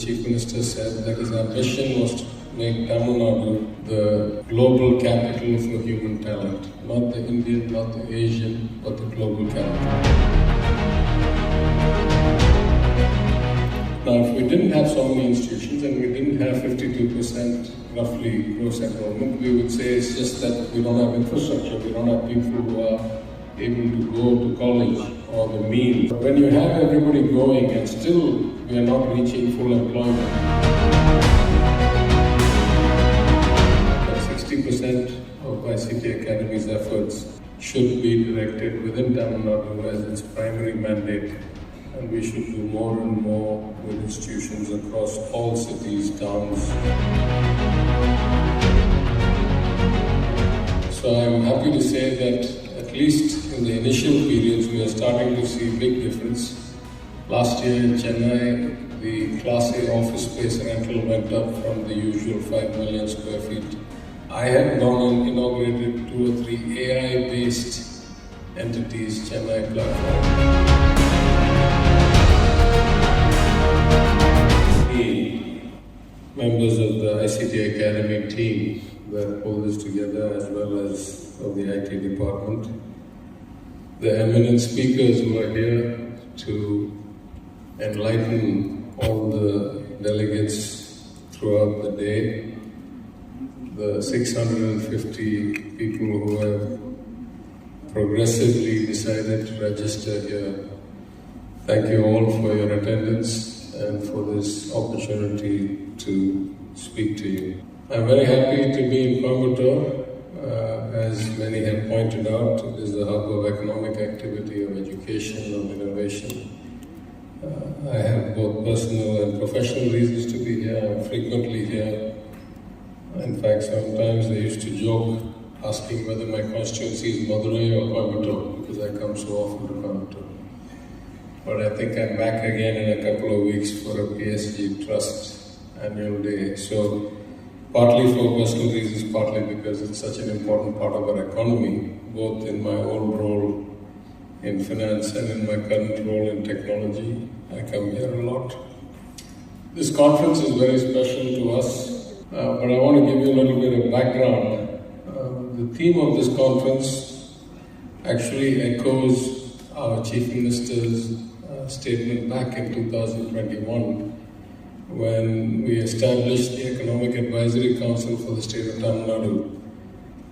Chief Minister said that his ambition was to make Tamil Nadu the global capital for human talent. Not the Indian, not the Asian, but the global capital. Now, if we didn't have so many institutions and we didn't have 52% roughly gross enrollment, we would say it's just that we don't have infrastructure, we don't have people who are able to go to college or the means. But when you have everybody going and still we are not reaching full employment, 60% of ICT Academy's efforts should be directed within Tamil Nadu as its primary mandate. And we should do more and more with institutions across all cities, towns. So I'm happy to say that at least in the initial periods, we are starting to see big difference. Last year in Chennai, the Class A office space rental went up from the usual 5 million square feet. I had gone and inaugurated 2 or 3 AI-based entities, Chennai platform. Members of the ICT Academy team that pulled this together, as well as of the IT department. The eminent speakers who are here to enlighten all the delegates throughout the day. The 650 people who have progressively decided to register here. Thank you all for your attendance and for this opportunity to speak to you. I'm very happy to be in Coimbatore. As many have pointed out, it is the hub of economic activity, of education, of innovation. I have both personal and professional reasons to be here. I'm frequently here. In fact, sometimes I used to joke asking whether my constituency is Madurai or Coimbatore, because I come so often to Coimbatore. But I think I'm back again in a couple of weeks for a PSG Trust annual day. So partly for personal reasons, partly because it's such an important part of our economy, both in my old role in finance and in my current role in technology. I come here a lot. This conference is very special to us, but I want to give you a little bit of background. The theme of this conference actually echoes our Chief Minister's statement back in 2021 when we established the Economic Advisory Council for the state of Tamil Nadu.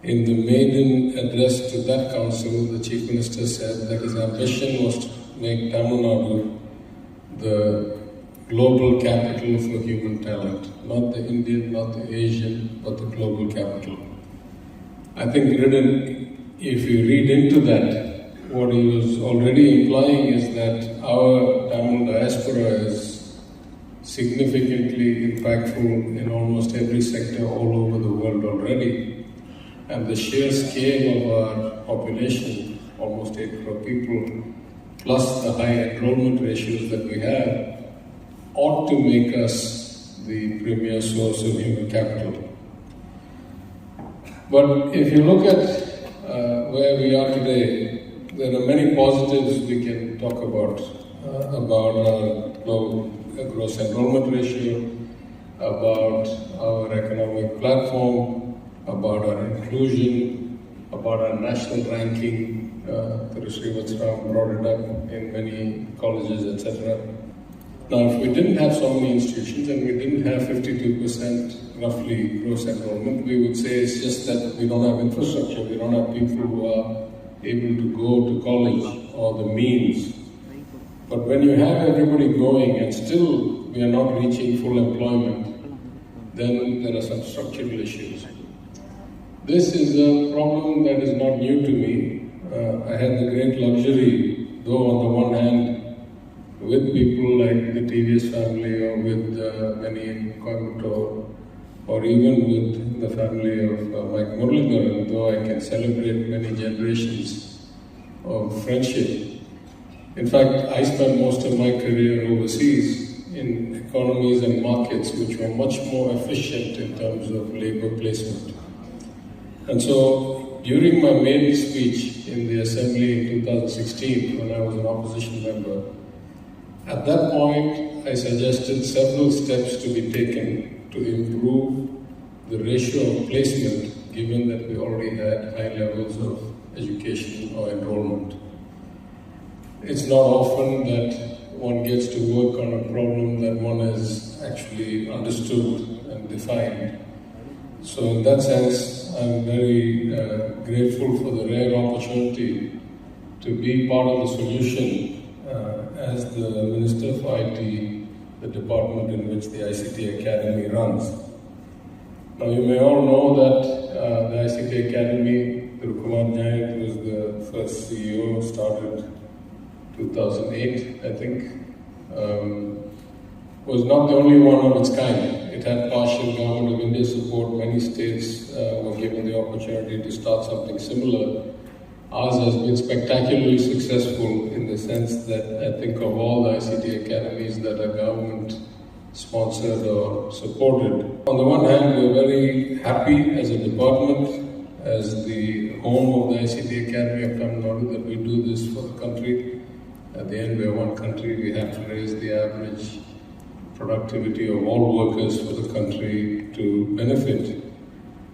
In the maiden address to that council, the Chief Minister said that his ambition was to make Tamil Nadu the global capital for human talent. Not the Indian, not the Asian, but the global capital. I think if you read into that, what he was already implying is that our Tamil diaspora is significantly impactful in almost every sector all over the world already. And the sheer scale of our population, almost 8 crore people, plus the high enrollment ratios that we have, ought to make us the premier source of human capital. But if you look at where we are today, there are many positives we can talk about our low gross enrollment ratio, about our economic platform, about our inclusion, about our national ranking. Srivatsram brought it up in many colleges, etc. Now, if we didn't have so many institutions and we didn't have 52% roughly gross enrollment, we would say it's just that we don't have infrastructure, we don't have people who are able to go to college or the means. But when you have everybody going and still we are not reaching full employment, then there are some structural issues. This is a problem that is not new to me. I had the great luxury, though on the one hand, with people like the TVS family or with many in Coimbatore, or even with the family of Mike Muralidharan, though I can celebrate many generations of friendship. In fact, I spent most of my career overseas in economies and markets which were much more efficient in terms of labor placement. And so, during my maiden speech in the Assembly in 2016, when I was an opposition member, at that point, I suggested several steps to be taken to improve the ratio of placement, given that we already had high levels of education or enrollment. It's not often that one gets to work on a problem that one has actually understood and defined. So in that sense, I'm very grateful for the rare opportunity to be part of the solution as the Minister for IT, the department in which the ICT Academy runs. Now you may all know that the ICT Academy, Kovai was the first CEO, started 2008, I think, was not the only one of its kind. It had partial Government of India support. Many states were given the opportunity to start something similar. Ours has been spectacularly successful in the sense that I think of all the ICT academies that are government sponsored or supported. On the one hand, we're very happy as a department, as the home of the ICT Academy of Tamil Nadu, that we do this for the country. At the end, we are one country. We have to raise the average productivity of all workers for the country to benefit.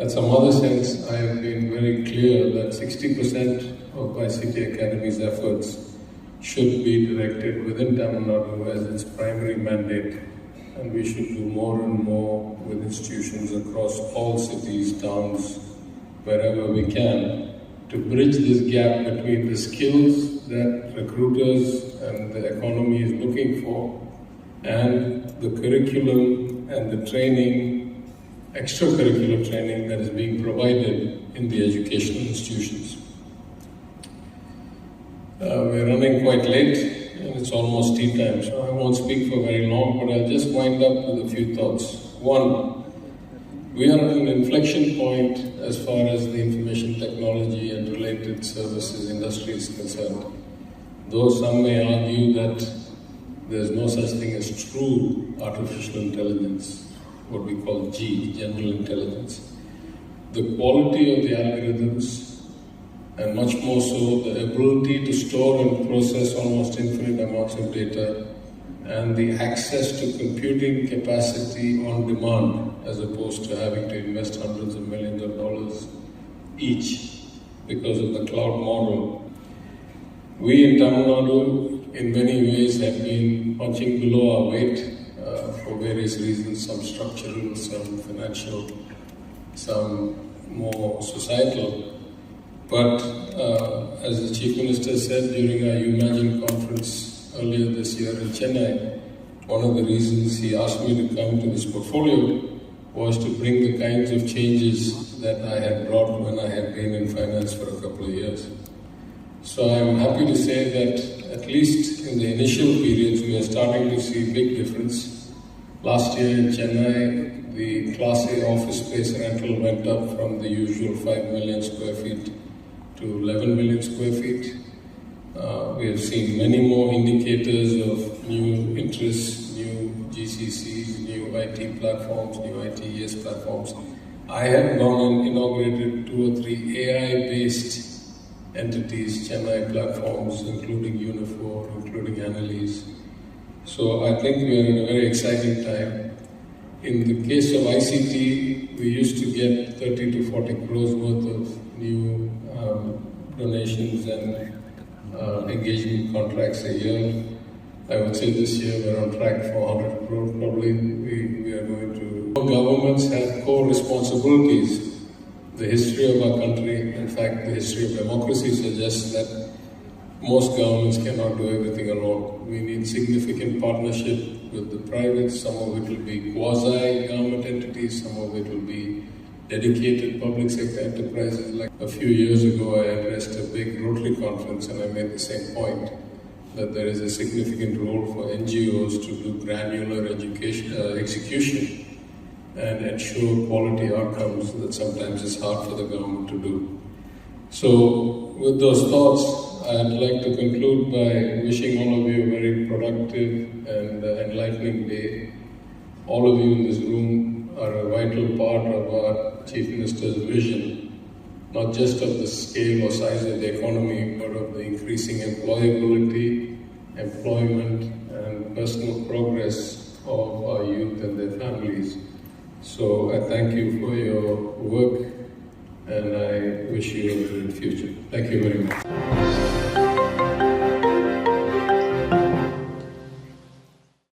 At some other sense, I have been very clear that 60% of ICT Academy's efforts should be directed within Tamil Nadu as its primary mandate, and we should do more and more with institutions across all cities, towns, wherever we can, to bridge this gap between the skills that recruiters and the economy is looking for and the curriculum and the training, extracurricular training that is being provided in the educational institutions. We're running quite late and it's almost tea time, so I won't speak for very long, but I'll just wind up with a few thoughts. One, we are at an inflection point as far as the information technology and related services industry is concerned. Though some may argue that there's no such thing as true artificial intelligence, what we call G, general intelligence. The quality of the algorithms, and much more so the ability to store and process almost infinite amounts of data, and the access to computing capacity on demand, as opposed to having to invest hundreds of millions of dollars each because of the cloud model. We in Tamil Nadu, in many ways, have been punching below our weight for various reasons, some structural, some financial, some more societal. But as the Chief Minister said during our Imagine conference earlier this year in Chennai, one of the reasons he asked me to come to this portfolio was to bring the kinds of changes that I had brought when I had been in finance for a couple of years. So I'm happy to say that at least in the initial periods, we are starting to see big difference. Last year in Chennai, the Class A office space rental went up from the usual 5 million square feet to 11 million square feet. We have seen many more indicators of new interests, new GCCs, new IT platforms, new ITES platforms. I have gone and inaugurated 2 or 3 AI-based entities, Chennai platforms, including Unifor, including Annalise. So I think we are in a very exciting time. In the case of ICT, we used to get 30 to 40 crores worth of new donations and engagement contracts a year. I would say this year we're on track for 100 crores probably. We are going to... Governments have core responsibilities. The history of our country, in fact, the history of democracy suggests that most governments cannot do everything alone. We need significant partnership with the private. Some of it will be quasi-government entities, some of it will be dedicated public sector enterprises. Like a few years ago, I addressed a big Rotary conference and I made the same point, that there is a significant role for NGOs to do granular execution and ensure quality outcomes that sometimes is hard for the government to do. So with those thoughts, I'd like to conclude by wishing all of you a very productive and enlightening day. All of you in this room are a vital part of our Chief Minister's vision, not just of the scale or size of the economy, but of the increasing employability, employment, and personal progress of our youth and their families. So I thank you for your work and I wish you a great future. Thank you very much.